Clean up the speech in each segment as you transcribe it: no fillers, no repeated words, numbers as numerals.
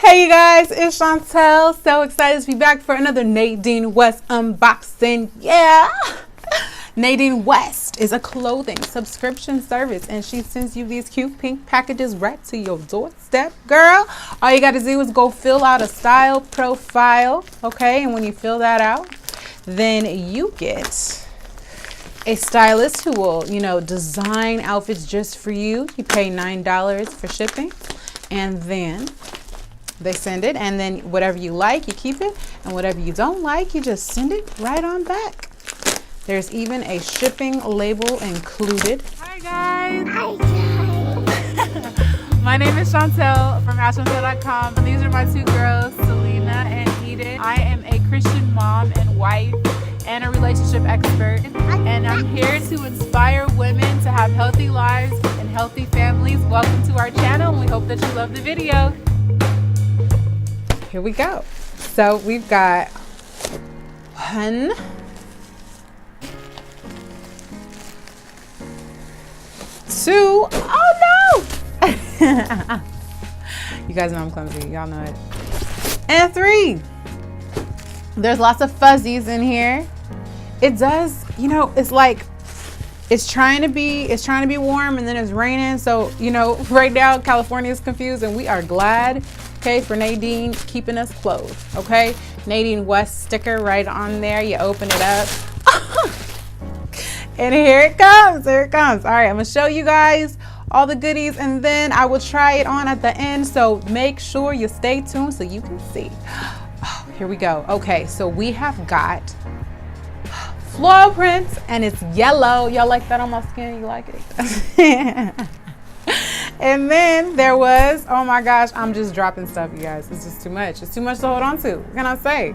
Hey you guys, it's Chauntel. So excited to be back for another Nadine West unboxing. Yeah! Nadine West is a clothing subscription service and she sends you these cute pink packages right to your doorstep, girl. All you got to do is go fill out a style profile, okay? And when you fill that out, then you get a stylist who will, design outfits just for you. You pay $9 for shipping and then they send it, and then whatever you like, you keep it, and whatever you don't like, you just send it right on back. There's even a shipping label included. Hi guys. Hi guys. My name is Chauntel from askchauntel.com. These are my two girls, Selena and Eden. I am a Christian mom and wife and a relationship expert, and I'm here to inspire women to have healthy lives and healthy families. Welcome to our channel, and we hope that you love the video. Here we go. So we've got 1, 2, oh no! You guys know I'm clumsy, y'all know it. And 3. There's lots of fuzzies in here. It does, it's like, it's trying to be warm and then it's raining. So, right now California is confused and we are glad, okay, for Nadine keeping us clothed, okay? Nadine West sticker right on there. You open it up. And here it comes, All right, I'm gonna show you guys all the goodies and then I will try it on at the end. So make sure you stay tuned so you can see. Oh, here we go. Okay, so we have got floral prints and it's yellow. Y'all like that on my skin? You like it? And then there was, oh my gosh, I'm just dropping stuff, you guys. It's just too much. It's too much to hold on to. What can I say?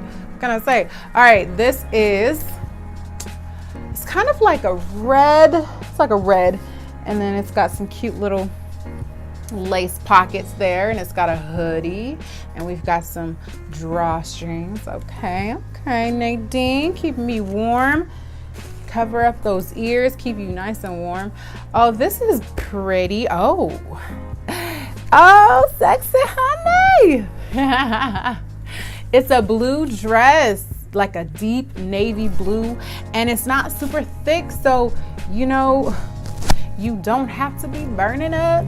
All right, this is, it's kind of like a red. It's like a red. And then it's got some cute little lace pockets there. And it's got a hoodie. And we've got some drawstrings. Okay, Nadine, keep me warm. Cover up those ears, keep you nice and warm. Oh, this is pretty. Oh, sexy honey. It's a blue dress, like a deep navy blue, and it's not super thick, so you don't have to be burning up.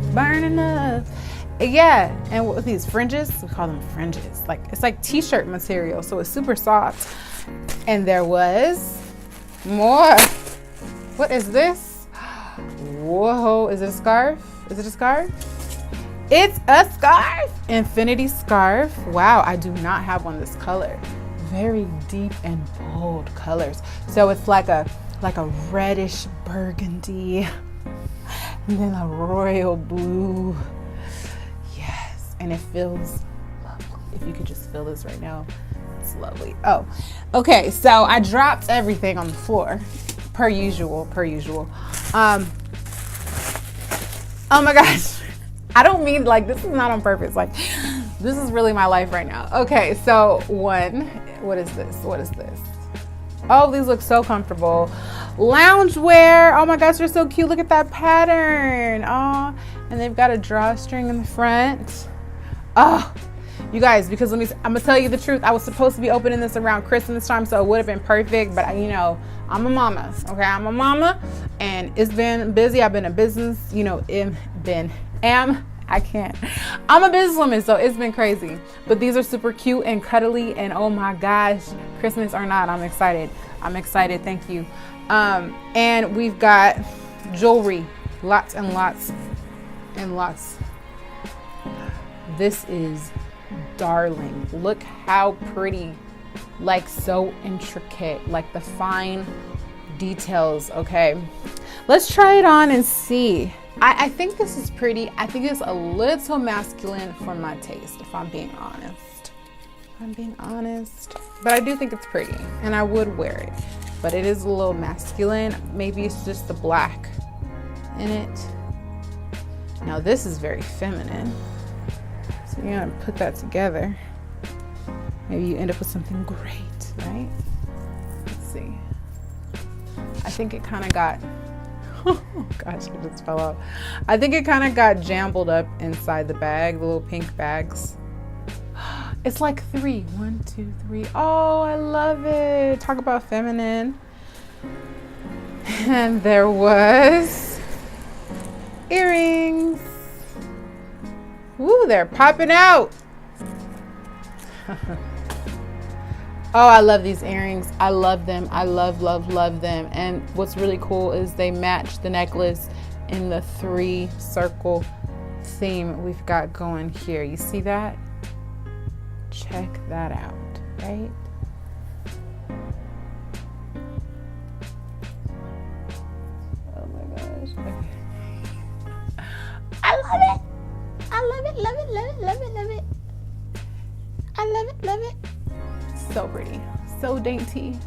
Yeah, and with these fringes, we call them fringes. Like it's like t-shirt material, so it's super soft. And there was more. What is this? Whoa, is it a scarf? It's a scarf. Infinity scarf. Wow, I do not have one this color. Very deep and bold colors. So it's like a reddish burgundy and then a royal blue. Yes, and it feels lovely. If you could just feel this right now. It's lovely. Oh, okay, so I dropped everything on the floor per usual. Oh my gosh, I don't mean like this is not on purpose, like this is really my life right now. Okay, so what is this? Oh, these look so comfortable. Loungewear. Oh my gosh, they're so cute. Look at that pattern. Oh, and they've got a drawstring in the front. Oh, you guys, because I'm gonna tell you the truth. I was supposed to be opening this around Christmas time, so it would have been perfect. But I'm a mama. Okay, I'm a mama, and it's been busy. I've been in business. I'm a businesswoman, so it's been crazy. But these are super cute and cuddly, and oh my gosh, Christmas or not, I'm excited. Thank you. And we've got jewelry, lots and lots and lots. This is darling. Look how pretty, like so intricate, like the fine details. Okay, let's try it on and see. I think this is pretty. I think it's a little masculine for my taste, if I'm being honest. But I do think it's pretty and I would wear it, but it is a little masculine. Maybe it's just the black in it. Now this is very feminine. So you're gonna put that together. Maybe you end up with something great, right? Let's see. I think it kind of got, oh gosh, it just fell out. I think it kind of got jumbled up inside the bag, the little pink bags. It's like 3. 1, 2, 3. Oh, I love it. Talk about feminine. And there was earrings. Woo, they're popping out. Oh, I love these earrings. I love them. I love them. And what's really cool is they match the necklace in the 3-circle theme we've got going here. You see that? Check that out, right? Oh my gosh. Okay. I love it. I love it, love it, love it, love it, love it. I love it, love it. So pretty, so dainty.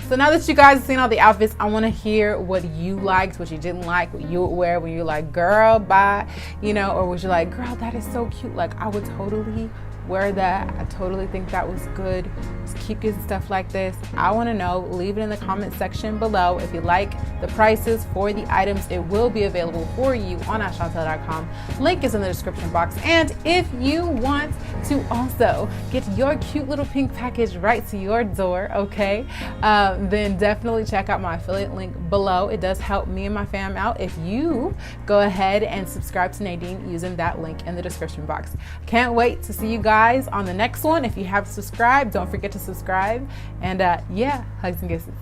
So now that you guys have seen all the outfits, I want to hear what you liked, what you didn't like, what you would wear when you're like, girl, bye, you know, or was you like, girl, that is so cute. Like, I would totally wear that. I totally think that was good. Just keep getting stuff like this. I want to know. Leave it in the comment section below. If you like the prices for the items, it will be available for you on askchauntel.com. Link is in the description box. And if you want to also get your cute little pink package right to your door, okay, then definitely check out my affiliate link below. It does help me and my fam out if you go ahead and subscribe to Nadine using that link in the description box. Can't wait to see you guys on the next one. If you have subscribed, don't forget to subscribe. And yeah, hugs and kisses.